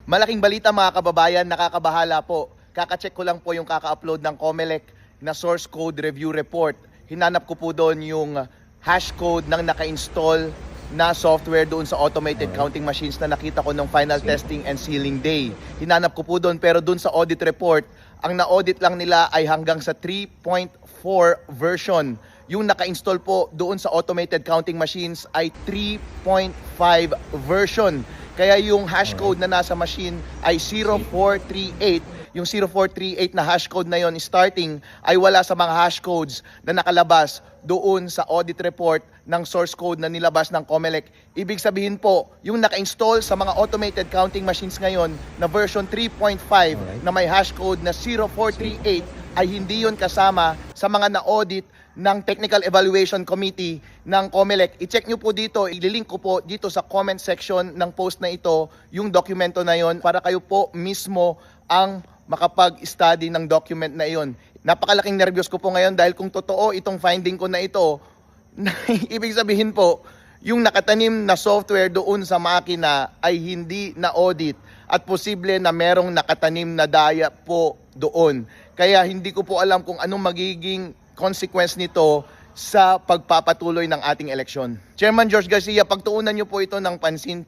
Malaking balita mga kababayan, nakakabahala po. Kakacheck ko lang po yung kaka-upload ng COMELEC na source code review report. Hinanap ko po doon yung hash code ng naka-install na software doon sa automated counting machines na nakita ko nung final testing and sealing day. Hinanap ko po doon, pero doon sa audit report, ang na-audit lang nila ay hanggang sa 3.4 version. Yung naka-install po doon sa automated counting machines ay 3.5 version. Kaya yung hash code na nasa machine ay 0438. Yung 0438 na hash code na yon starting ay wala sa mga hash codes na nakalabas doon sa audit report ng source code na nilabas ng COMELEC. Ibig sabihin po, yung naka-install sa mga automated counting machines ngayon na version 3.5 na may hash code na 0438 ay hindi yon kasama sa mga na-audit ng Technical Evaluation Committee ng COMELEC. I-check nyo po dito, ililink ko po dito sa comment section ng post na ito, yung dokumento na yon para kayo po mismo ang makapag-study ng document na iyon. Napakalaking nervyos ko po ngayon dahil kung totoo itong finding ko na ito, ibig sabihin po, yung nakatanim na software doon sa makina ay hindi na-audit at posible na merong nakatanim na daya po doon. Kaya hindi ko po alam kung anong magiging consequence nito sa pagpapatuloy ng ating eleksyon. Chairman George Garcia, pagtuunan niyo po ito ng pansin.